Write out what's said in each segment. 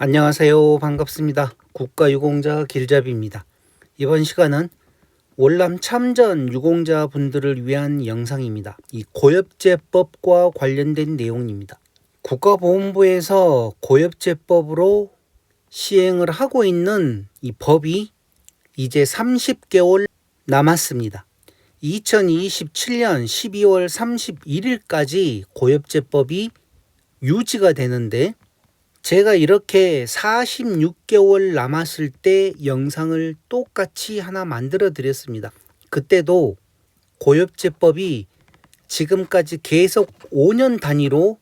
안녕하세요. 반갑습니다. 국가유공자 길잡이입니다. 이번 시간은 월남 참전 유공자 분들을 위한 영상입니다. 이 고엽제법과 관련된 내용입니다. 국가보훈부에서 고엽제법으로 시행을 하고 있는 이 법이 이제 30개월 남았습니다. 2027년 12월 31일까지 고엽제법이 유지가 되는데, 제가 이렇게 46개월 남았을 때 영상을 똑같이 하나 만들어 드렸습니다. 그때도 고엽제법이 지금까지 계속 5년 단위로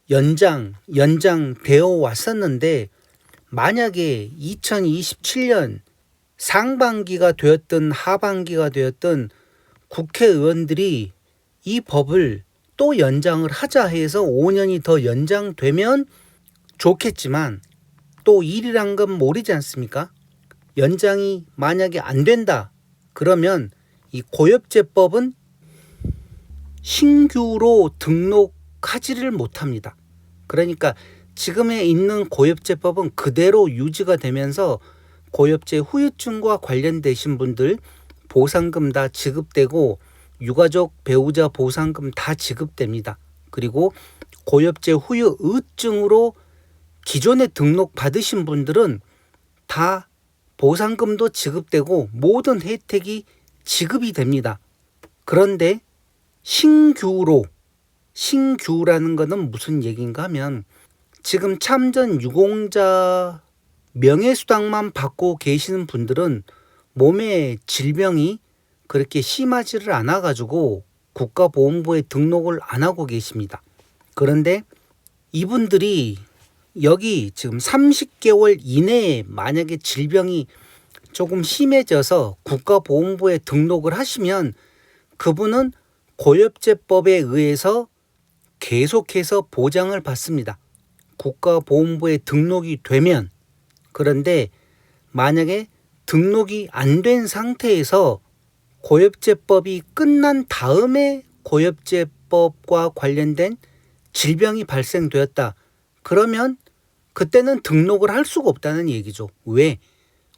연장되어 왔었는데, 만약에 2027년 상반기가 되었든 하반기가 되었든 국회의원들이 이 법을 또 연장을 하자 해서 5년이 더 연장되면 좋겠지만, 또 일이란 건 모르지 않습니까? 연장이 만약에 안 된다 그러면 이 고엽제법은 신규로 등록하지를 못합니다. 그러니까 지금에 있는 고엽제법은 그대로 유지가 되면서 고엽제 후유증과 관련되신 분들 보상금 다 지급되고, 유가족 배우자 보상금 다 지급됩니다. 그리고 고엽제 후유증으로 기존에 등록 받으신 분들은 다 보상금도 지급되고 모든 혜택이 지급이 됩니다. 그런데 신규라는 것은 무슨 얘기인가 하면, 지금 참전 유공자 명예수당만 받고 계시는 분들은 몸에 질병이 그렇게 심하지를 않아 가지고 국가보훈부에 등록을 안 하고 계십니다. 그런데 이분들이 여기 지금 30개월 이내에 만약에 질병이 조금 심해져서 국가보훈부에 등록을 하시면 그분은 고엽제법에 의해서 계속해서 보장을 받습니다. 국가보훈부에 등록이 되면. 그런데 만약에 등록이 안 된 상태에서 고엽제법이 끝난 다음에 고엽제법과 관련된 질병이 발생되었다 그러면 그때는 등록을 할 수가 없다는 얘기죠. 왜?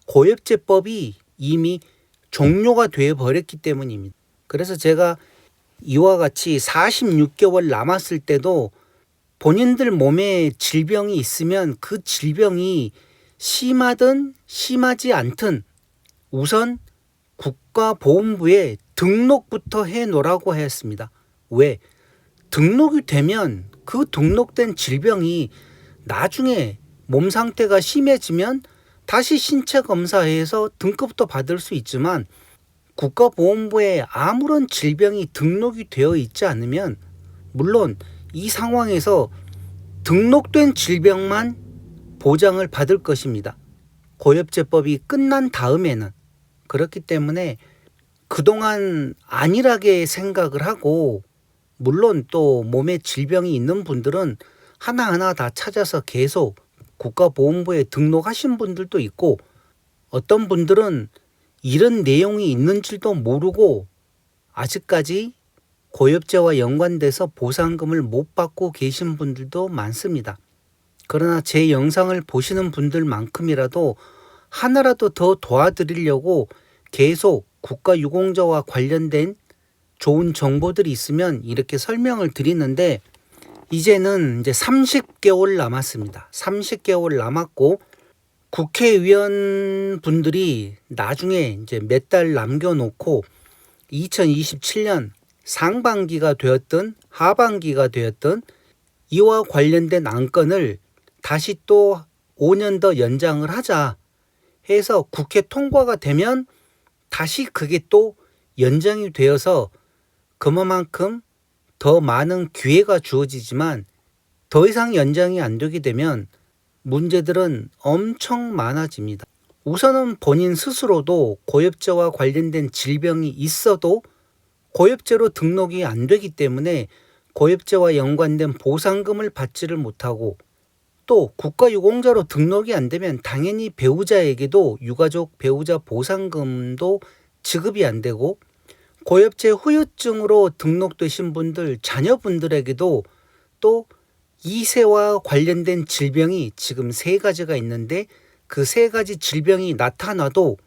고엽제법이 이미 종료가 되어버렸기 때문입니다. 그래서 제가 이와 같이 46개월 남았을 때도 본인들 몸에 질병이 있으면 그 질병이 심하든 심하지 않든 우선 국가보훈부에 등록부터 해놓으라고 했습니다. 왜? 등록이 되면 그 등록된 질병이 나중에 몸 상태가 심해지면 다시 신체 검사해서 등급도 받을 수 있지만, 국가보훈부에 아무런 질병이 등록이 되어 있지 않으면, 물론 이 상황에서 등록된 질병만 보장을 받을 것입니다. 고엽제법이 끝난 다음에는. 그렇기 때문에 그동안 안일하게 생각을 하고, 물론 또 몸에 질병이 있는 분들은 하나하나 다 찾아서 계속 국가보훈부에 등록하신 분들도 있고, 어떤 분들은 이런 내용이 있는 줄도 모르고 아직까지 고엽제와 연관돼서 보상금을 못 받고 계신 분들도 많습니다. 그러나 제 영상을 보시는 분들만큼이라도 하나라도 더 도와드리려고 계속 국가유공자와 관련된 좋은 정보들이 있으면 이렇게 설명을 드리는데, 이제는 이제 30개월 남았습니다. 30개월 남았고, 국회의원 분들이 나중에 이제 몇 달 남겨놓고 2027년 상반기가 되었든 하반기가 되었든 이와 관련된 안건을 다시 또 5년 더 연장을 하자 해서 국회 통과가 되면 다시 그게 또 연장이 되어서 그만큼 더 많은 기회가 주어지지만, 더 이상 연장이 안 되게 되면 문제들은 엄청 많아집니다. 우선은 본인 스스로도 고엽제와 관련된 질병이 있어도 고엽제로 등록이 안 되기 때문에 고엽제와 연관된 보상금을 받지를 못하고, 또 국가유공자로 등록이 안 되면 당연히 배우자에게도 유가족 배우자 보상금도 지급이 안 되고, 고엽제 후유증으로 등록되신 분들 자녀분들에게도 또 이세와 관련된 질병이 지금 3가지가 있는데 그 3가지 질병이 나타나도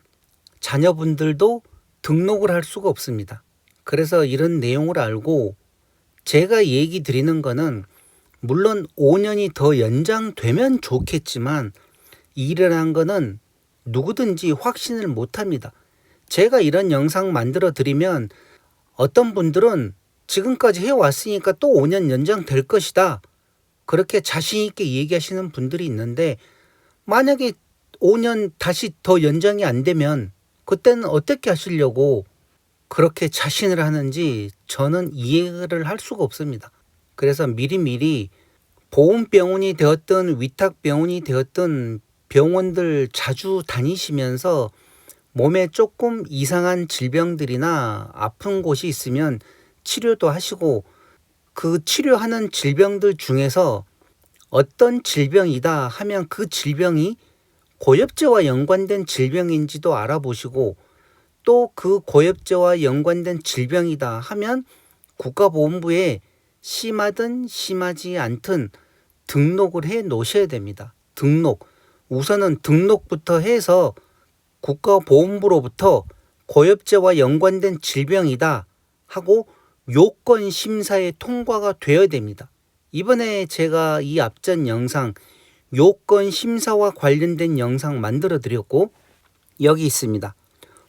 자녀분들도 등록을 할 수가 없습니다. 그래서 이런 내용을 알고 제가 얘기 드리는 거는 물론 5년이 더 연장되면 좋겠지만 일이라는 거는 누구든지 확신을 못합니다. 제가 이런 영상 만들어 드리면 어떤 분들은 지금까지 해왔으니까 또 5년 연장될 것이다. 그렇게 자신 있게 얘기하시는 분들이 있는데 만약에 5년 다시 더 연장이 안 되면 그때는 어떻게 하시려고 그렇게 자신을 하는지 저는 이해를 할 수가 없습니다. 그래서 미리미리 보험병원이 되었든 위탁병원이 되었든 병원들 자주 다니시면서 몸에 조금 이상한 질병들이나 아픈 곳이 있으면 치료도 하시고 그 치료하는 질병들 중에서 어떤 질병이다 하면 그 질병이 고엽제와 연관된 질병인지도 알아보시고 또 그 고엽제와 연관된 질병이다 하면 국가보험부에 심하든 심하지 않든 등록을 해 놓으셔야 됩니다. 우선은 등록부터 해서 국가보험부로부터 고엽제와 연관된 질병이다 하고 요건 심사에 통과가 되어야 됩니다. 이번에 제가 이 앞전 영상 요건 심사와 관련된 영상 만들어 드렸고 여기 있습니다.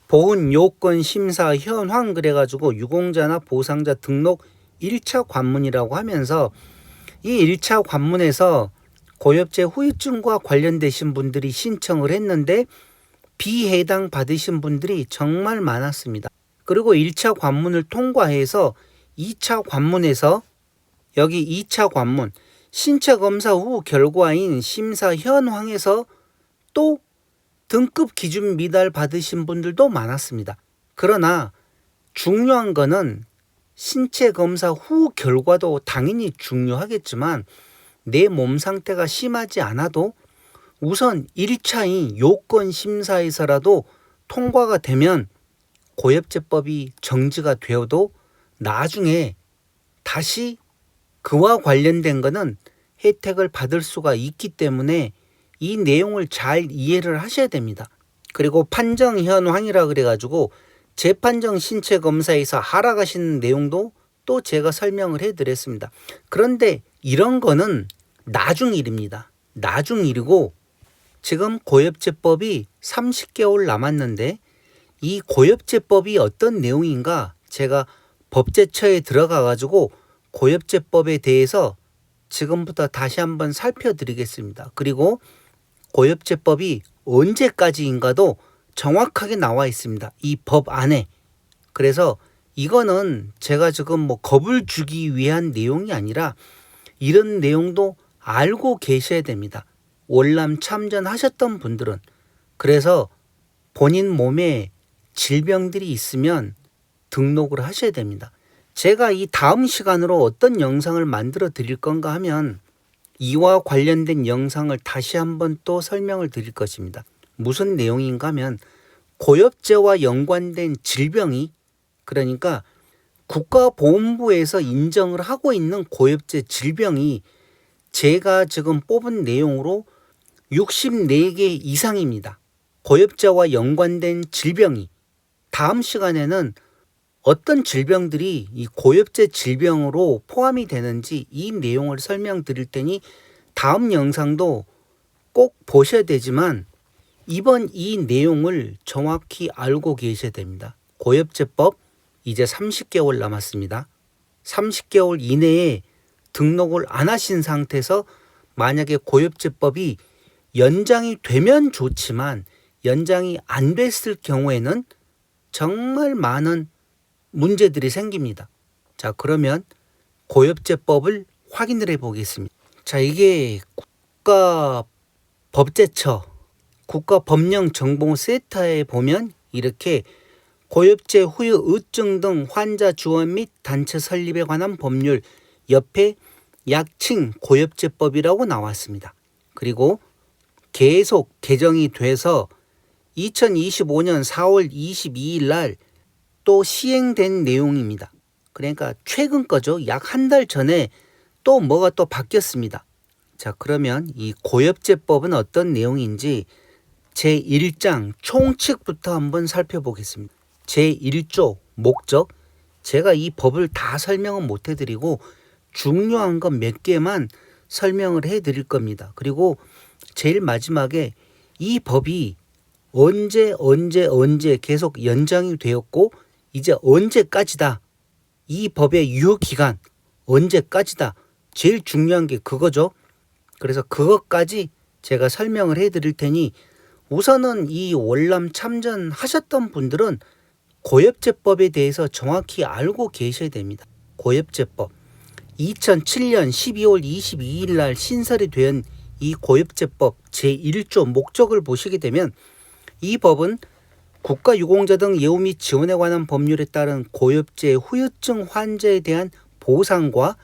보훈 요건 심사 현황 그래가지고 유공자나 보상자 등록 1차 관문이라고 하면서 이 1차 관문에서 고엽제 후유증과 관련되신 분들이 신청을 했는데 비해당 받으신 분들이 정말 많았습니다. 그리고 1차 관문을 통과해서 2차 관문에서 여기 2차 관문 신체 검사 후 결과인 심사 현황에서 또 등급 기준 미달 받으신 분들도 많았습니다. 그러나 중요한 거는 신체 검사 후 결과도 당연히 중요하겠지만 내 몸 상태가 심하지 않아도 우선 1차인 요건 심사에서라도 통과가 되면 고엽제법이 정지가 되어도 나중에 다시 그와 관련된 거는 혜택을 받을 수가 있기 때문에 이 내용을 잘 이해를 하셔야 됩니다. 그리고 판정 현황이라 그래가지고 재판정 신체 검사에서 하락하시는 내용도 또 제가 설명을 해드렸습니다. 그런데 이런 거는 나중 일입니다. 나중 일이고 지금 고엽제법이 30개월 남았는데 이 고엽제법이 어떤 내용인가 제가 법제처에 들어가가지고 고엽제법에 대해서 지금부터 다시 한번 살펴드리겠습니다. 그리고 고엽제법이 언제까지인가도 정확하게 나와 있습니다. 이 법 안에. 그래서 이거는 제가 지금 겁을 주기 위한 내용이 아니라 이런 내용도 알고 계셔야 됩니다. 월남 참전하셨던 분들은. 그래서 본인 몸에 질병들이 있으면 등록을 하셔야 됩니다. 제가 이 다음 시간으로 어떤 영상을 만들어 드릴 건가 하면 이와 관련된 영상을 다시 한번 또 설명을 드릴 것입니다. 무슨 내용인가 하면 고엽제와 연관된 질병이 그러니까 국가보험부에서 인정을 하고 있는 고엽제 질병이 제가 지금 뽑은 내용으로 64개 이상입니다. 고엽제와 연관된 질병이 다음 시간에는 어떤 질병들이 이 고엽제 질병으로 포함이 되는지 이 내용을 설명드릴 테니 다음 영상도 꼭 보셔야 되지만 이번 이 내용을 정확히 알고 계셔야 됩니다. 고엽제법 이제 30개월 남았습니다. 30개월 이내에 등록을 안 하신 상태에서 만약에 고엽제법이 연장이 되면 좋지만 연장이 안 됐을 경우에는 정말 많은 문제들이 생깁니다. 자, 그러면 고엽제법을 확인을 해 보겠습니다. 자, 이게 국가법제처 국가법령정보 세터에 보면 이렇게 고엽제 후유 의증 등 환자 지원 및 단체 설립에 관한 법률 옆에 약칭 고엽제법이라고 나왔습니다. 그리고 계속 개정이 돼서 2025년 4월 22일 날 또 시행된 내용입니다. 그러니까 최근 거죠. 약 한 달 전에 또 뭐가 또 바뀌었습니다. 자, 그러면 이 고엽제법은 어떤 내용인지 제1장 총칙부터 한번 살펴보겠습니다. 제1조 목적, 제가 이 법을 다 설명은 못 해드리고 중요한 것 몇 개만 설명을 해드릴 겁니다. 그리고 제일 마지막에 이 법이 언제 계속 연장이 되었고 이제 언제까지다, 이 법의 유효기간 언제까지다, 제일 중요한 게 그거죠. 그래서 그것까지 제가 설명을 해드릴 테니 우선은 이 월남 참전하셨던 분들은 고엽제법에 대해서 정확히 알고 계셔야 됩니다. 고엽제법 2007년 12월 22일 날 신설이 된 이 고엽제법 제1조 목적을 보시게 되면 이 법은 국가유공자 등 예우 및 지원에 관한 법률에 따른 고엽제 후유증 환자에 대한 보상과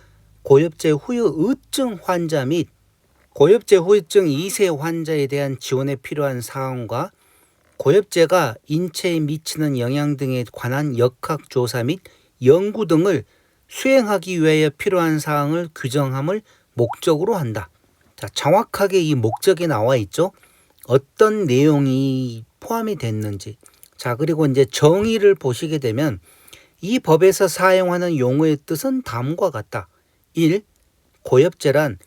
고엽제 후유의증 환자 및 고엽제 후유증 2세 환자에 대한 지원에 필요한 사항과 고엽제가 인체에 미치는 영향 등에 관한 역학조사 및 연구 등을 수행하기 위하여 필요한 사항을 규정함을 목적으로 한다. 자, 정확하게 이 목적에 나와 있죠. 어떤 내용이 포함이 됐는지. 자, 그리고 이제 정의를 보시게 되면 이 법에서 사용하는 용어의 뜻은 다음과 같다. 1. 고엽제란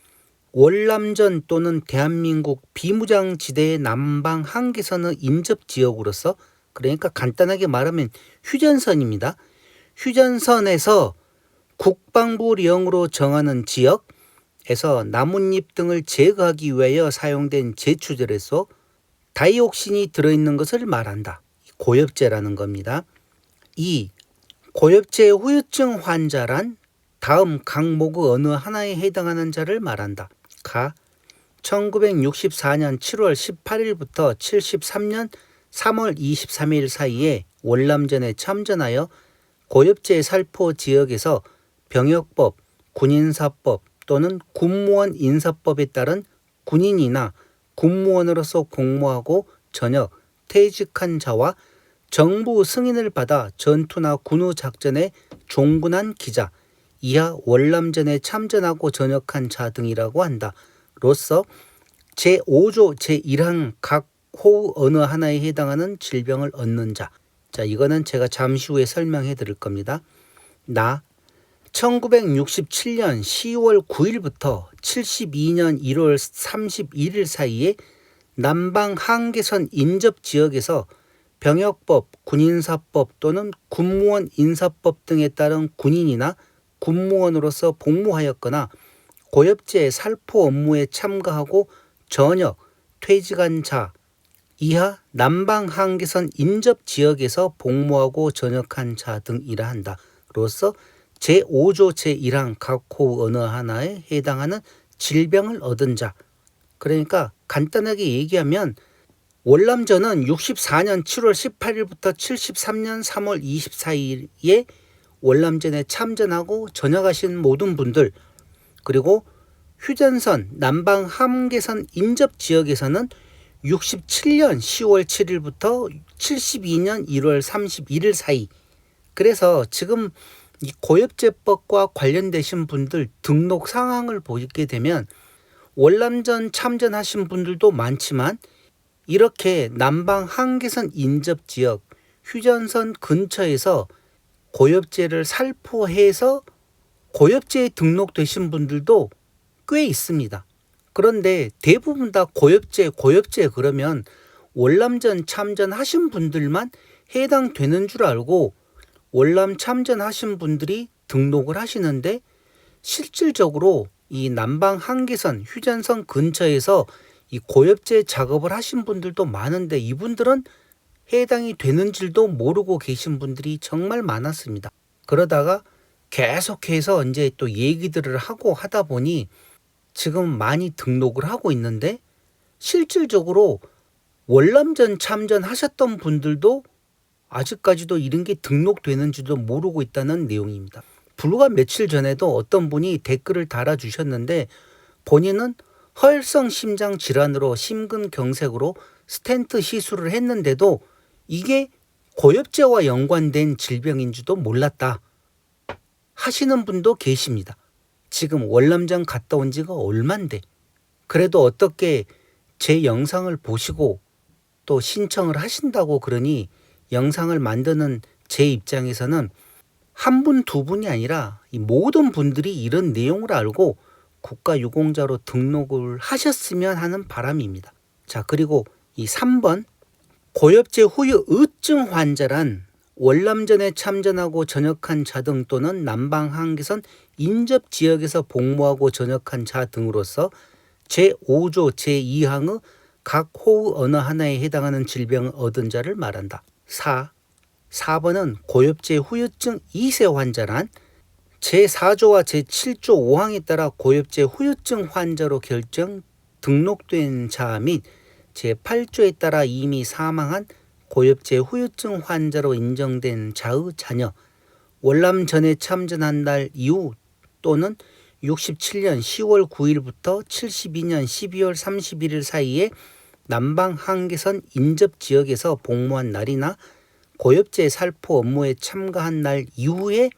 월남전 또는 대한민국 비무장지대의 남방 한계선의 인접지역으로서, 그러니까 간단하게 말하면 휴전선입니다. 휴전선에서 국방부령으로 정하는 지역에서 나뭇잎 등을 제거하기 위하여 사용된 제초제로서 다이옥신이 들어있는 것을 말한다. 고엽제라는 겁니다. 2. 고엽제 후유증 환자란 다음 각목의 어느 하나에 해당하는 자를 말한다. 가 1964년 7월 18일부터 73년 3월 23일 사이에 월남전에 참전하여 고엽제 살포 지역에서 병역법, 군인사법 또는 군무원 인사법에 따른 군인이나 군무원으로서 공모하고 전역, 퇴직한 자와 정부 승인을 받아 전투나 군후 작전에 종군한 기자, 이하 월남전에 참전하고 전역한 자 등이라고 한다. 로서 제5조 제1항 각 호의 어느 하나에 해당하는 질병을 얻는 자. 자, 이거는 제가 잠시 후에 설명해 드릴 겁니다. 1967년 10월 9일부터 72년 1월 31일 사이에 남방 한계선 인접지역에서 병역법, 군인사법 또는 군무원 인사법 등에 따른 군인이나 군무원으로서 복무하였거나 고엽제 살포 업무에 참가하고 전역, 퇴직한 자, 이하 남방 한계선 인접지역에서 복무하고 전역한 자 등이라 한다. 로서 제5조 제1항 각 호 어느 하나에 해당하는 질병을 얻은 자. 그러니까 간단하게 얘기하면 월남전은 64년 7월 18일부터 73년 3월 24일에 월남전에 참전하고 전역하신 모든 분들, 그리고 휴전선 남방 한계선 인접지역에서는 67년 10월 7일부터 72년 1월 31일 사이. 그래서 지금 이 고엽제법과 관련되신 분들 등록 상황을 보게 되면 월남전 참전하신 분들도 많지만 이렇게 남방 한계선 인접지역 휴전선 근처에서 고엽제를 살포해서 고엽제에 등록되신 분들도 꽤 있습니다. 그런데 대부분 다 고엽제 그러면 월남전 참전하신 분들만 해당되는 줄 알고 월남 참전하신 분들이 등록을 하시는데, 실질적으로 이 남방 한계선 휴전선 근처에서 이 고엽제 작업을 하신 분들도 많은데 이분들은 해당이 되는 줄도 모르고 계신 분들이 정말 많았습니다. 그러다가 계속해서 이제 또 얘기들을 하고 하다 보니 지금 많이 등록을 하고 있는데, 실질적으로 월남전 참전하셨던 분들도 아직까지도 이런 게 등록되는지도 모르고 있다는 내용입니다. 불과 며칠 전에도 어떤 분이 댓글을 달아주셨는데 본인은 허혈성 심장 질환으로 심근경색으로 스텐트 시술을 했는데도 이게 고엽제와 연관된 질병인지도 몰랐다 하시는 분도 계십니다. 지금 월남전 갔다 온 지가 얼만데 그래도 어떻게 제 영상을 보시고 또 신청을 하신다고 그러니 영상을 만드는 제 입장에서는 한 분, 두 분이 아니라 이 모든 분들이 이런 내용을 알고 국가유공자로 등록을 하셨으면 하는 바람입니다. 자, 그리고 이 3번 고엽제 후유 의증 환자란 월남전에 참전하고 전역한 자 등 또는 남방 한계선 인접 지역에서 복무하고 전역한 자 등으로서 제5조 제2항의 각 호의 어느 하나에 해당하는 질병을 얻은 자를 말한다. 4번은 고엽제 후유증 2세 환자란 제4조와 제7조 5항에 따라 고엽제 후유증 환자로 결정 등록된 자 및 제8조에 따라 이미 사망한 고엽제 후유증 환자로 인정된 자의 자녀, 월남전에 참전한 날 이후 또는 67년 10월 9일부터 72년 12월 31일 사이에 남방 한계선 인접 지역에서 복무한 날이나 고엽제 살포 업무에 참가한 날 이후에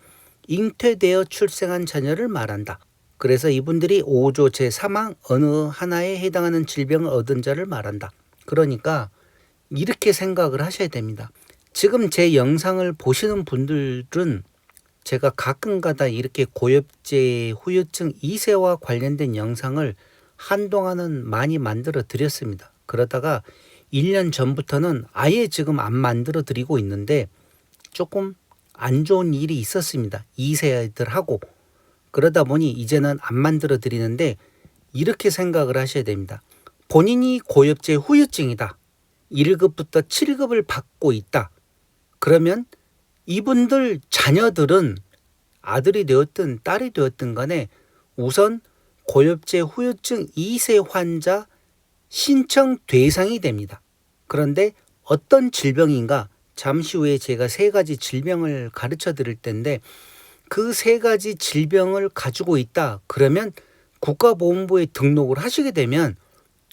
잉퇴되어 출생한 자녀를 말한다. 그래서 이분들이 5조 제3항 어느 하나에 해당하는 질병을 얻은 자를 말한다. 그러니까 이렇게 생각을 하셔야 됩니다. 지금 제 영상을 보시는 분들은 제가 가끔가다 이렇게 고엽제 후유증 2세와 관련된 영상을 한동안은 많이 만들어 드렸습니다. 그러다가 1년 전부터는 아예 지금 안 만들어 드리고 있는데 조금 안 좋은 일이 있었습니다. 2세들하고. 그러다 보니 이제는 안 만들어 드리는데 이렇게 생각을 하셔야 됩니다. 본인이 고엽제 후유증이다. 1급부터 7급을 받고 있다. 그러면 이분들 자녀들은 아들이 되었든 딸이 되었든 간에 우선 고엽제 후유증 2세 환자 신청 대상이 됩니다. 그런데 어떤 질병인가 잠시 후에 제가 3가지 질병을 가르쳐 드릴 텐데 그 3가지 질병을 가지고 있다. 그러면 국가보건부에 등록을 하시게 되면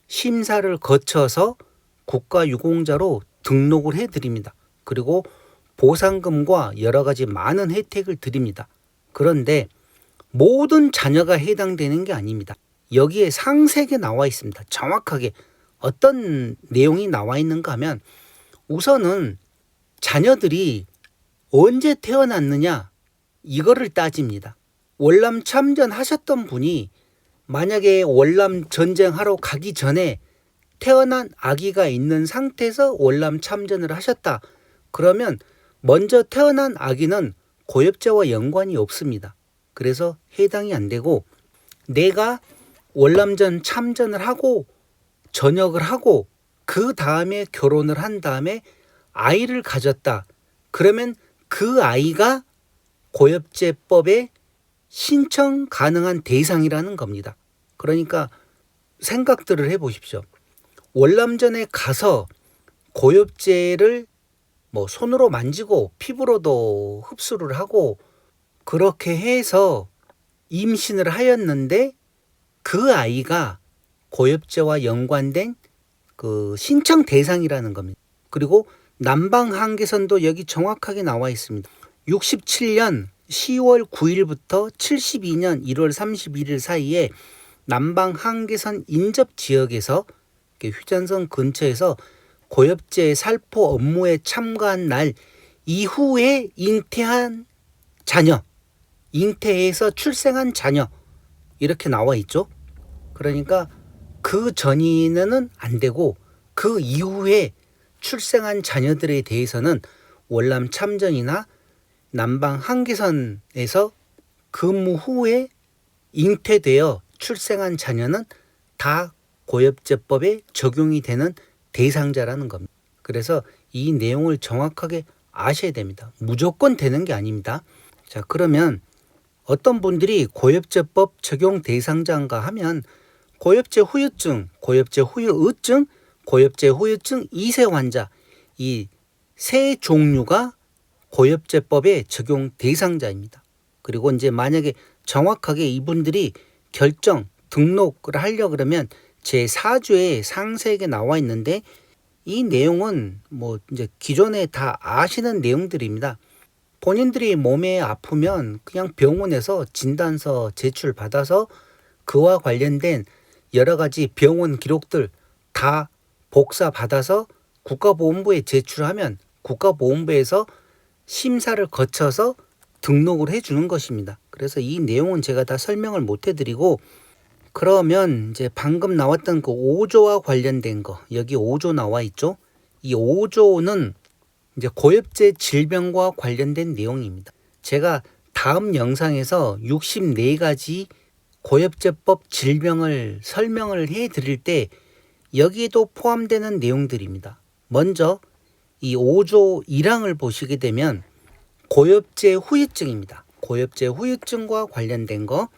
심사를 거쳐서 국가유공자로 등록을 해드립니다. 그리고 보상금과 여러 가지 많은 혜택을 드립니다. 그런데 모든 자녀가 해당되는 게 아닙니다. 여기에 상세하게 나와 있습니다. 정확하게 어떤 내용이 나와 있는가 하면 우선은 자녀들이 언제 태어났느냐 이거를 따집니다. 월남 참전하셨던 분이 만약에 월남 전쟁하러 가기 전에 태어난 아기가 있는 상태에서 월남 참전을 하셨다. 그러면 먼저 태어난 아기는 고엽제와 연관이 없습니다. 그래서 해당이 안 되고 내가 월남전 참전을 하고 전역을 하고 그 다음에 결혼을 한 다음에 아이를 가졌다. 그러면 그 아이가 고엽제법에 신청 가능한 대상이라는 겁니다. 그러니까 생각들을 해보십시오. 월남전에 가서 고엽제를 손으로 만지고 피부로도 흡수를 하고 그렇게 해서 임신을 하였는데 그 아이가 고엽제와 연관된 그 신청 대상이라는 겁니다. 그리고 남방 한계선도 여기 정확하게 나와 있습니다. 67년 10월 9일부터 72년 1월 31일 사이에 남방 한계선 인접 지역에서 휴전선 근처에서 고엽제 살포 업무에 참가한 날 이후에 잉태한 자녀, 잉태해서 출생한 자녀 이렇게 나와 있죠. 그러니까 그 전에는 안 되고 그 이후에 출생한 자녀들에 대해서는 월남 참전이나 남방 한계선에서 근무 후에 잉태되어 출생한 자녀는 다 고엽제법에 적용이 되는 대상자라는 겁니다. 그래서 이 내용을 정확하게 아셔야 됩니다. 무조건 되는 게 아닙니다. 자, 그러면 어떤 분들이 고엽제법 적용 대상자인가 하면 고엽제 후유증, 고엽제 후유의증, 고엽제 후유증 2세 환자 이 세 종류가 고엽제법의 적용 대상자입니다. 그리고 이제 만약에 정확하게 이분들이 결정, 등록을 하려고 그러면 제4조에 상세하게 나와 있는데 이 내용은 이제 기존에 다 아시는 내용들입니다. 본인들이 몸에 아프면 그냥 병원에서 진단서 제출받아서 그와 관련된 여러 가지 병원 기록들 다 복사받아서 국가보건부에 제출하면 국가보건부에서 심사를 거쳐서 등록을 해주는 것입니다. 그래서 이 내용은 제가 다 설명을 못 해드리고, 그러면 이제 방금 나왔던 그 5조와 관련된 거, 여기 5조 나와 있죠. 이 5조는 이제 고엽제 질병과 관련된 내용입니다. 제가 다음 영상에서 64가지 고엽제법 질병을 설명을 해 드릴 때 여기에도 포함되는 내용들입니다. 먼저 이 5조 1항을 보시게 되면 고엽제 후유증입니다. 고엽제 후유증과 관련된 거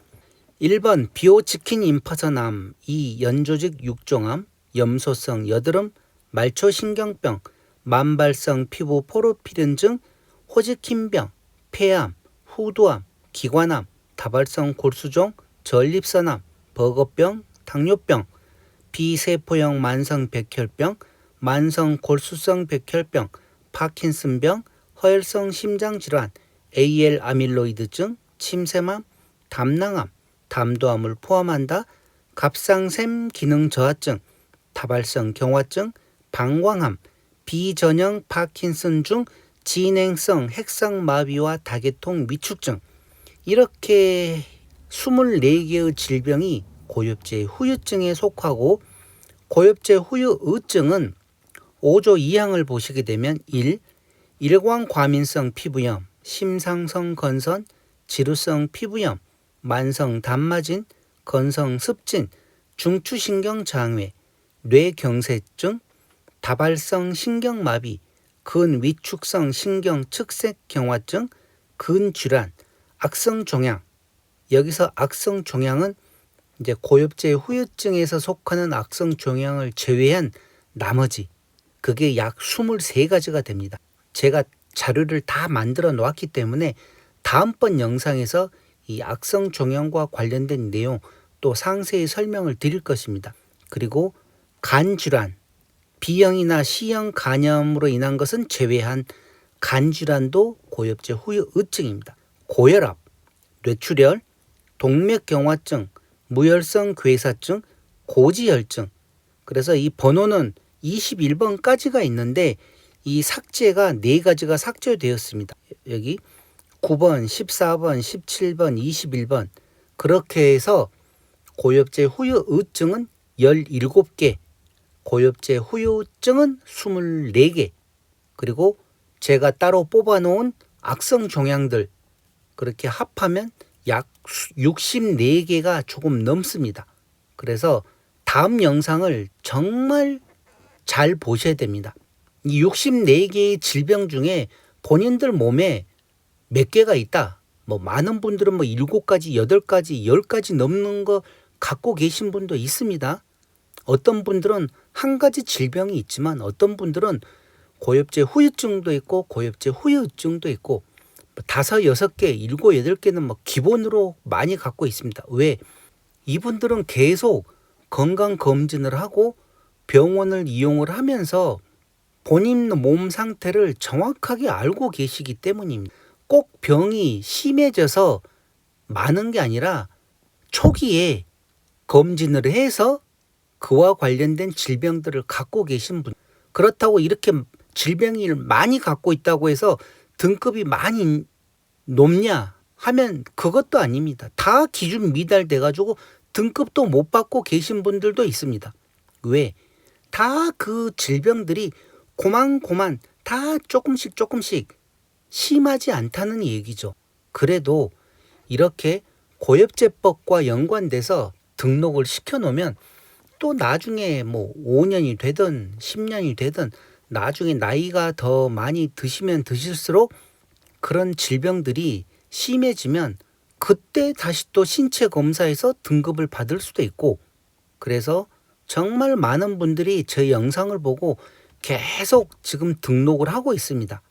1번 비오치킨 임파선암, 2 연조직 육종암, 염소성 여드름, 말초신경병, 만발성 피부 포르피른증, 호지킨병, 폐암, 후두암, 기관암, 다발성 골수종, 전립선암, 버거병, 당뇨병, 비세포형 만성 백혈병, 만성 골수성 백혈병, 파킨슨병, 허혈성 심장질환, AL 아밀로이드증, 침샘암, 담낭암, 담도암을 포함한다. 갑상샘 기능 저하증, 다발성 경화증, 방광암, 비전형 파킨슨 중 진행성 핵상마비와 다계통 위축증, 이렇게 24개의 질병이 고엽제 후유증에 속하고, 고엽제 후유증은 5조 2항을 보시게 되면 1. 일광과민성 피부염, 심상성 건선, 지루성 피부염, 만성 단마진, 건성 습진, 중추신경 장애, 뇌경색증, 다발성 신경마비, 근위축성 신경 측색 경화증, 근질환, 악성종양. 여기서 악성종양은 이제 고엽제 후유증에서 속하는 악성종양을 제외한 나머지, 그게 약 23가지가 됩니다. 제가 자료를 다 만들어 놓았기 때문에 다음번 영상에서 이 악성종양과 관련된 내용 또 상세히 설명을 드릴 것입니다. 그리고 간질환, B형이나 C형 간염으로 인한 것은 제외한 간질환도 고엽제 후유증입니다. 고혈압, 뇌출혈, 동맥경화증, 무혈성 괴사증, 고지혈증. 그래서 이 번호는 21번까지가 있는데 이 삭제가 4가지가 삭제되었습니다. 여기 9번, 14번, 17번, 21번 그렇게 해서 고엽제 후유증은 17개, 고엽제 후유증은 24개, 그리고 제가 따로 뽑아놓은 악성종양들 그렇게 합하면 약 64개가 조금 넘습니다. 그래서 다음 영상을 정말 잘 보셔야 됩니다. 이 64개의 질병 중에 본인들 몸에 몇 개가 있다. 많은 분들은 7가지, 8가지, 10가지 넘는 거 갖고 계신 분도 있습니다. 어떤 분들은 한 가지 질병이 있지만 어떤 분들은 고엽제 후유증도 있고 고엽제 후유증도 있고 5, 6개, 7, 8개는 기본으로 많이 갖고 있습니다. 왜? 이분들은 계속 건강검진을 하고 병원을 이용을 하면서 본인 몸 상태를 정확하게 알고 계시기 때문입니다. 꼭 병이 심해져서 많은 게 아니라 초기에 검진을 해서 그와 관련된 질병들을 갖고 계신 분, 그렇다고 이렇게 질병을 많이 갖고 있다고 해서 등급이 많이 높냐 하면 그것도 아닙니다. 다 기준 미달돼 가지고 등급도 못 받고 계신 분들도 있습니다. 왜? 다 그 질병들이 고만고만 다 조금씩 심하지 않다는 얘기죠. 그래도 이렇게 고엽제법과 연관돼서 등록을 시켜놓으면 또 나중에 5년이 되든 10년이 되든 나중에 나이가 더 많이 드시면 드실수록 그런 질병들이 심해지면 그때 다시 또 신체 검사에서 등급을 받을 수도 있고, 그래서 정말 많은 분들이 제 영상을 보고 계속 지금 등록을 하고 있습니다.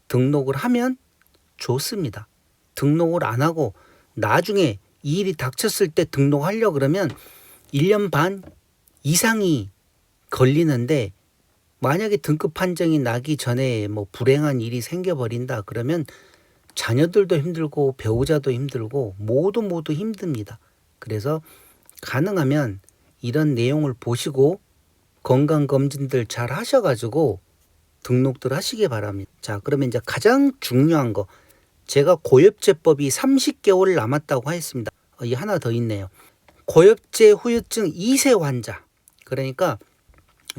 등록을 하면 좋습니다. 등록을 안 하고 나중에 이 일이 닥쳤을 때 등록하려고 그러면 1년 반 이상이 걸리는데, 만약에 등급 판정이 나기 전에 불행한 일이 생겨버린다 그러면 자녀들도 힘들고 배우자도 힘들고 모두 힘듭니다. 그래서 가능하면 이런 내용을 보시고 건강검진들 잘 하셔가지고 등록들 하시기 바랍니다. 자, 그러면 이제 가장 중요한 거, 제가 고엽제법이 30개월 남았다고 했습니다. 이 하나 더 있네요. 고엽제 후유증 2세 환자. 그러니까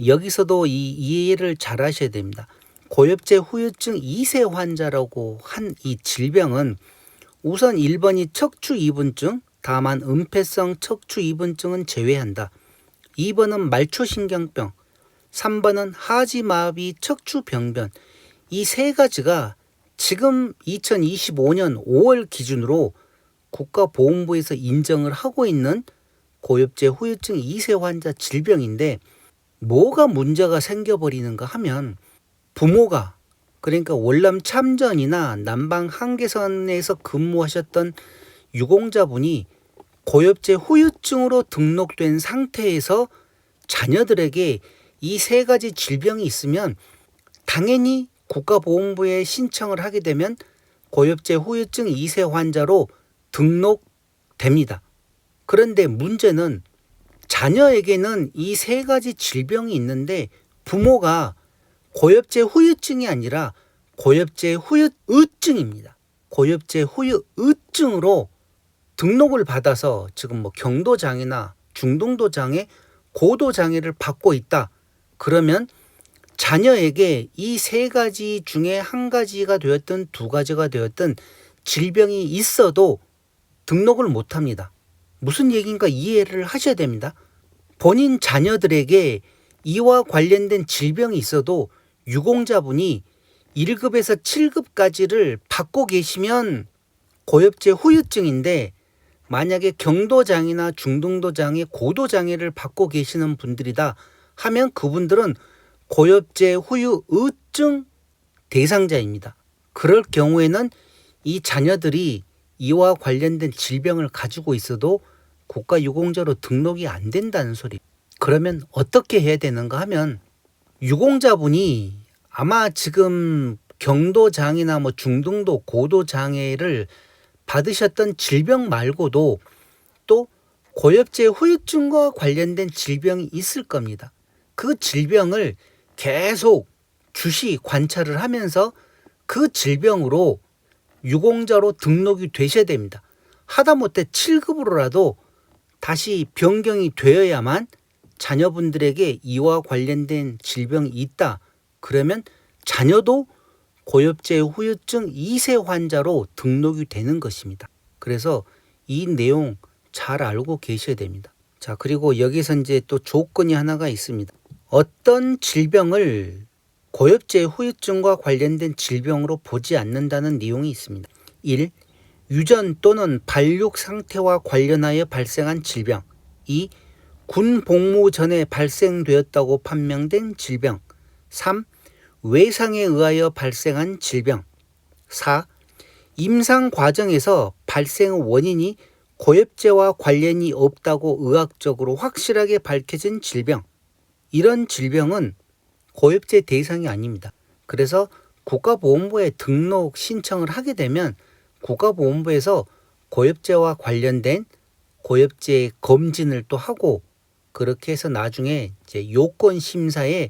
여기서도 이 이해를 잘 하셔야 됩니다. 고엽제 후유증 2세 환자라고 한 이 질병은 우선 1번이 척추 이분증, 다만 은폐성 척추 이분증은 제외한다. 2번은 말초신경병, 3번은 하지마비 척추병변. 이 세 가지가 지금 2025년 5월 기준으로 국가보건부에서 인정을 하고 있는 고엽제 후유증 2세 환자 질병인데, 뭐가 문제가 생겨버리는가 하면 부모가, 그러니까 월남 참전이나 남방 한계선에서 근무하셨던 유공자분이 고엽제 후유증으로 등록된 상태에서 자녀들에게 이 세 가지 질병이 있으면 당연히 국가보건부에 신청을 하게 되면 고엽제 후유증 2세 환자로 등록됩니다. 그런데 문제는 자녀에게는 이 세 가지 질병이 있는데 부모가 고엽제 후유증이 아니라 고엽제 후유증입니다. 고엽제 후유증으로 등록을 받아서 지금 뭐 경도장애나 중등도장애, 고도장애를 받고 있다. 그러면 자녀에게 이 세 가지 중에 한 가지가 되었든 두 가지가 되었든 질병이 있어도 등록을 못합니다. 무슨 얘기인가 이해를 하셔야 됩니다. 본인 자녀들에게 이와 관련된 질병이 있어도 유공자분이 1급에서 7급까지를 받고 계시면 고엽제 후유증인데, 만약에 경도장애나 중등도장애, 고도장애를 받고 계시는 분들이다 하면 그분들은 고엽제 후유증 대상자입니다. 그럴 경우에는 이 자녀들이 이와 관련된 질병을 가지고 있어도 국가유공자로 등록이 안 된다는 소리. 그러면 어떻게 해야 되는가 하면, 유공자분이 아마 지금 경도장애나 뭐 중등도, 고도장애를 받으셨던 질병 말고도 또 고엽제 후유증과 관련된 질병이 있을 겁니다. 그 질병을 계속 주시 관찰을 하면서 그 질병으로 유공자로 등록이 되셔야 됩니다. 하다못해 7급으로라도 다시 변경이 되어야만 자녀분들에게 이와 관련된 질병이 있다. 그러면 자녀도 고엽제 후유증 2세 환자로 등록이 되는 것입니다. 그래서 이 내용 잘 알고 계셔야 됩니다. 자, 그리고 여기서 이제 또 조건이 하나가 있습니다. 어떤 질병을 고엽제 후유증과 관련된 질병으로 보지 않는다는 내용이 있습니다. 1. 유전 또는 발육 상태와 관련하여 발생한 질병. 2. 군 복무 전에 발생되었다고 판명된 질병. 3. 외상에 의하여 발생한 질병. 4. 임상 과정에서 발생 원인이 고엽제와 관련이 없다고 의학적으로 확실하게 밝혀진 질병. 이런 질병은 고엽제 대상이 아닙니다. 그래서 국가보건부에 등록 신청을 하게 되면 국가보건부에서 고엽제와 관련된 고엽제 검진을 또 하고, 그렇게 해서 나중에 이제 요건 심사에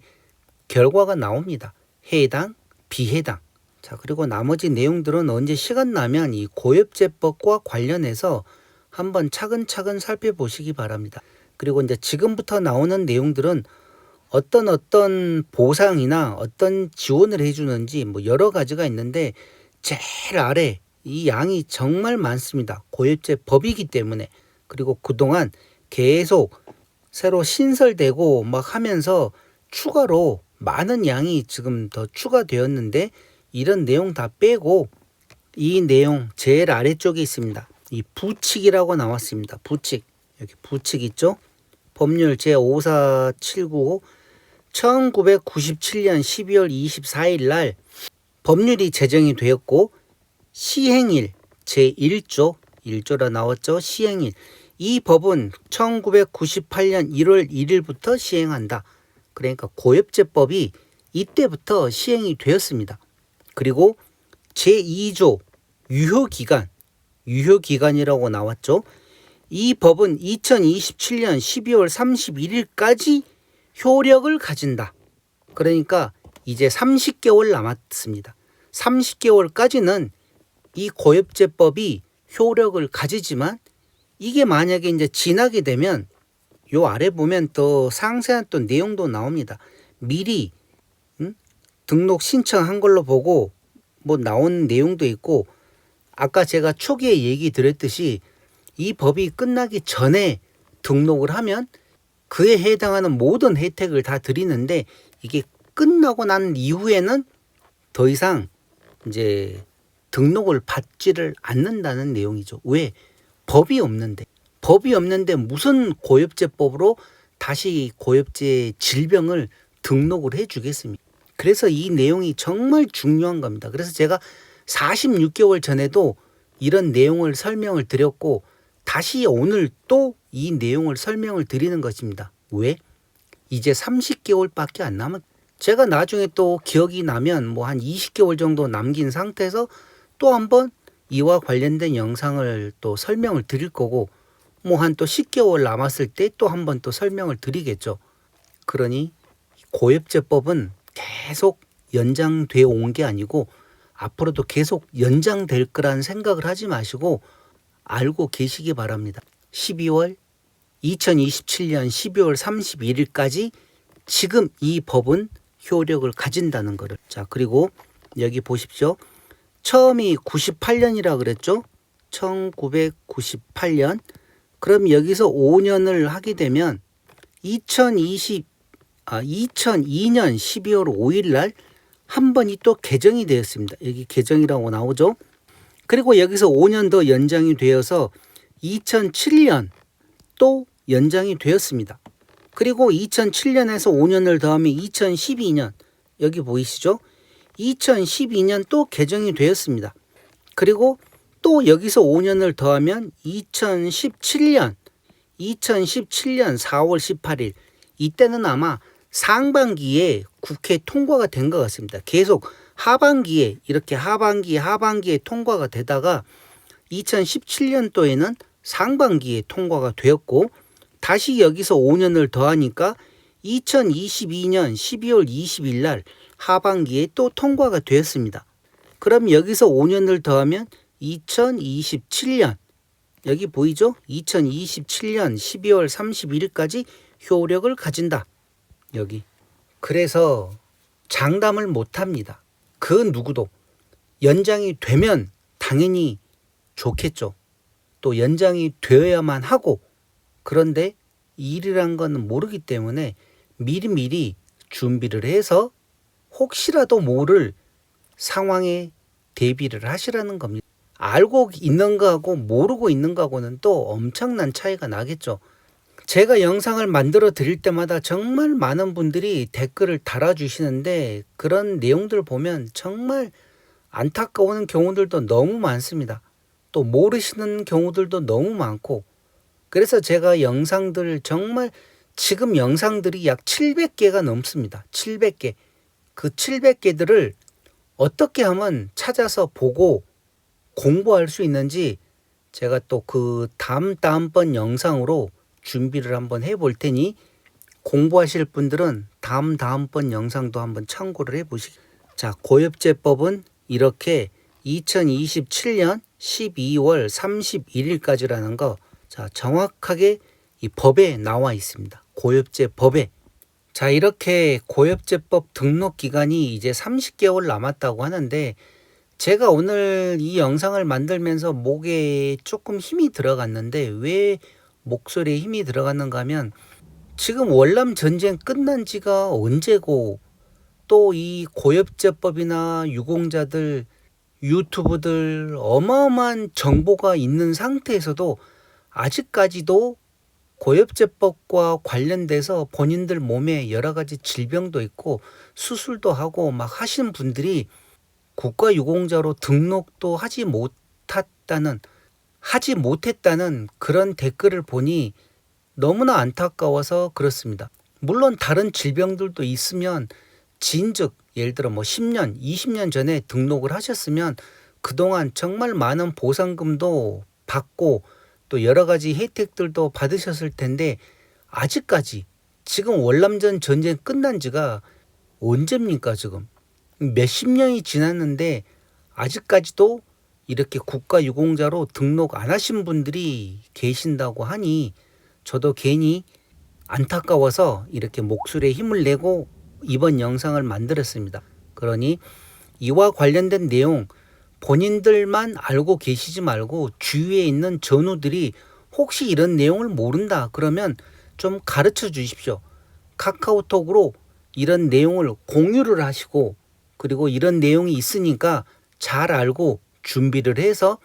결과가 나옵니다. 해당, 비해당. 자, 그리고 나머지 내용들은 언제 시간 나면 이 고엽제법과 관련해서 한번 차근차근 살펴보시기 바랍니다. 그리고 이제 지금부터 나오는 내용들은 어떤 보상이나 어떤 지원을 해주는지 뭐 여러 가지가 있는데, 제일 아래 이 양이 정말 많습니다. 고엽제법이기 때문에. 그리고 그동안 계속 새로 신설되고 막 하면서 추가로 많은 양이 지금 더 추가되었는데, 이런 내용 다 빼고 이 내용 제일 아래쪽에 있습니다. 이 부칙이라고 나왔습니다. 부칙. 여기 부칙 있죠? 법률 제54795 1997년 12월 24일 날 법률이 제정이 되었고, 시행일 제1조 1조라 나왔죠. 시행일. 이 법은 1998년 1월 1일부터 시행한다. 그러니까 고엽제법이 이때부터 시행이 되었습니다. 그리고 제2조 유효기간이라고 나왔죠. 이 법은 2027년 12월 31일까지 효력을 가진다. 그러니까 이제 30개월 남았습니다. 30개월까지는 이 고엽제법이 효력을 가지지만 이게 만약에 이제 지나게 되면 요 아래 보면 더 상세한 또 내용도 나옵니다. 미리 등록 신청한 걸로 보고 뭐 나온 내용도 있고, 아까 제가 초기에 얘기 드렸듯이 이 법이 끝나기 전에 등록을 하면 그에 해당하는 모든 혜택을 다 드리는데, 이게 끝나고 난 이후에는 더 이상 이제 등록을 받지를 않는다는 내용이죠. 왜? 법이 없는데 무슨 고엽제법으로 다시 고엽제 질병을 등록을 해 주겠습니까? 그래서 이 내용이 정말 중요한 겁니다. 그래서 제가 46개월 전에도 이런 내용을 설명을 드렸고, 다시 오늘 또 이 내용을 설명을 드리는 것입니다. 왜? 이제 30개월밖에 안 남았. 제가 나중에 또 기억이 나면 뭐 한 20개월 정도 남긴 상태에서 또 한번 이와 관련된 영상을 또 설명을 드릴 거고, 뭐 한 또 10개월 남았을 때 또 한번 또 설명을 드리겠죠. 그러니 고엽제법은 계속 연장되어 온 게 아니고 앞으로도 계속 연장될 거라는 생각을 하지 마시고 알고 계시기 바랍니다. 2027년 12월 31일까지 지금 이 법은 효력을 가진다는 것을. 자, 그리고 여기 보십시오. 처음이 98년이라 그랬죠. 1998년. 그럼 여기서 5년을 하게 되면 2002년 12월 5일 날 한 번이 또 개정이 되었습니다. 여기 개정이라고 나오죠. 그리고 여기서 5년 더 연장이 되어서 2007년 또 연장이 되었습니다. 그리고 2007년에서 5년을 더하면 2012년, 여기 보이시죠? 2012년 또 개정이 되었습니다. 그리고 또 여기서 5년을 더하면 2017년 4월 18일, 이때는 아마 상반기에 국회 통과가 된 것 같습니다. 계속 하반기에 이렇게 하반기에 통과가 되다가 2017년도에는 상반기에 통과가 되었고, 다시 여기서 5년을 더하니까 2022년 12월 20일 날 하반기에 또 통과가 되었습니다. 그럼 여기서 5년을 더하면 2027년, 여기 보이죠? 2027년 12월 31일까지 효력을 가진다. 여기. 그래서 장담을 못합니다. 그 누구도. 연장이 되면 당연히 좋겠죠. 또 연장이 되어야만 하고, 그런데 일이란 건 모르기 때문에 미리미리 준비를 해서 혹시라도 모를 상황에 대비를 하시라는 겁니다. 알고 있는 거하고 모르고 있는 거하고는 또 엄청난 차이가 나겠죠. 제가 영상을 만들어 드릴 때마다 정말 많은 분들이 댓글을 달아주시는데, 그런 내용들 보면 정말 안타까운 경우들도 너무 많습니다. 또 모르시는 경우들도 너무 많고, 그래서 제가 영상들 정말 지금 영상들이 약 700개가 넘습니다. 700개. 그 700개들을 어떻게 하면 찾아서 보고 공부할 수 있는지 제가 또 그 다음번 영상으로 준비를 한번 해볼 테니 공부하실 분들은 다음번 영상도 한번 참고를 해보시기. 자, 고엽제법은 이렇게 2027년 12월 31일까지라는 거, 자, 정확하게 이 법에 나와 있습니다. 고엽제 법에. 자, 이렇게 고엽제법 등록 기간이 이제 30개월 남았다고 하는데, 제가 오늘 이 영상을 만들면서 목에 조금 힘이 들어갔는데, 왜 목소리에 힘이 들어갔는가 하면, 지금 월남 전쟁 끝난 지가 언제고, 또 이 고엽제법이나 유공자들, 유튜브들 어마어마한 정보가 있는 상태에서도 아직까지도 고엽제법과 관련돼서 본인들 몸에 여러 가지 질병도 있고 수술도 하고 막 하시는 분들이 국가유공자로 등록도 하지 못했다는 그런 댓글을 보니 너무나 안타까워서 그렇습니다. 물론 다른 질병들도 있으면 진즉 예를 들어 뭐 10년, 20년 전에 등록을 하셨으면 그동안 정말 많은 보상금도 받고 또 여러 가지 혜택들도 받으셨을 텐데 아직까지 지금 월남전 전쟁 끝난 지가 언제입니까 지금? 몇십 년이 지났는데 아직까지도 이렇게 국가유공자로 등록 안 하신 분들이 계신다고 하니 저도 괜히 안타까워서 이렇게 목소리에 힘을 내고 이번 영상을 만들었습니다. 그러니 이와 관련된 내용 본인들만 알고 계시지 말고 주위에 있는 전우들이 혹시 이런 내용을 모른다 그러면 좀 가르쳐 주십시오. 카카오톡으로 이런 내용을 공유를 하시고 그리고 이런 내용이 있으니까 잘 알고 준비를 해서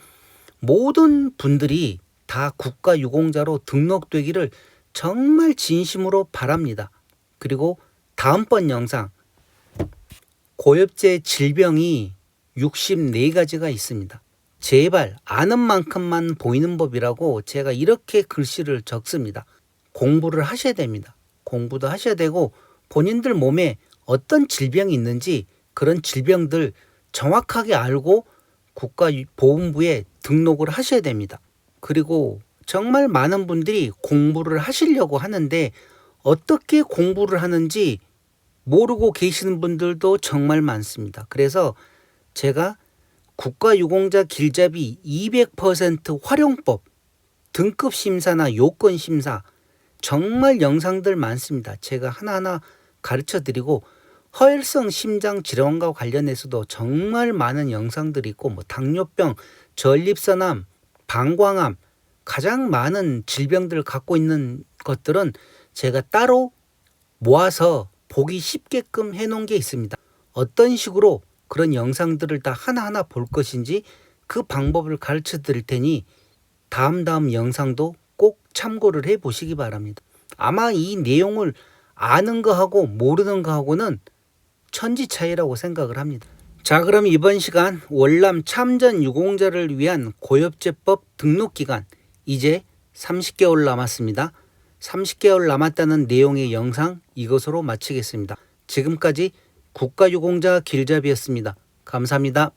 모든 분들이 다 국가유공자로 등록되기를 정말 진심으로 바랍니다. 그리고 다음번 영상 고엽제 질병이 64가지가 있습니다. 제발 아는 만큼만 보이는 법이라고 제가 이렇게 글씨를 적습니다. 공부를 하셔야 됩니다. 공부도 하셔야 되고 본인들 몸에 어떤 질병이 있는지 그런 질병들 정확하게 알고 국가보훈부에 등록을 하셔야 됩니다. 그리고 정말 많은 분들이 공부를 하시려고 하는데 어떻게 공부를 하는지 모르고 계시는 분들도 정말 많습니다. 그래서 제가 국가유공자 길잡이 200% 활용법, 등급심사나 요건심사 정말 영상들 많습니다. 제가 하나하나 가르쳐드리고 허혈성 심장질환과 관련해서도 정말 많은 영상들이 있고 뭐 당뇨병, 전립선암, 방광암 가장 많은 질병들을 갖고 있는 것들은 제가 따로 모아서 보기 쉽게끔 해놓은 게 있습니다. 어떤 식으로 그런 영상들을 다 하나하나 볼 것인지 그 방법을 가르쳐 드릴 테니 다음 영상도 꼭 참고를 해 보시기 바랍니다. 아마 이 내용을 아는 거하고 모르는 거하고는 천지 차이라고 생각을 합니다. 자, 그럼 이번 시간 월남 참전 유공자를 위한 고엽제법 등록기간 이제 30개월 남았습니다. 30개월 남았다는 내용의 영상 이것으로 마치겠습니다. 지금까지 국가유공자 길잡이였습니다. 감사합니다.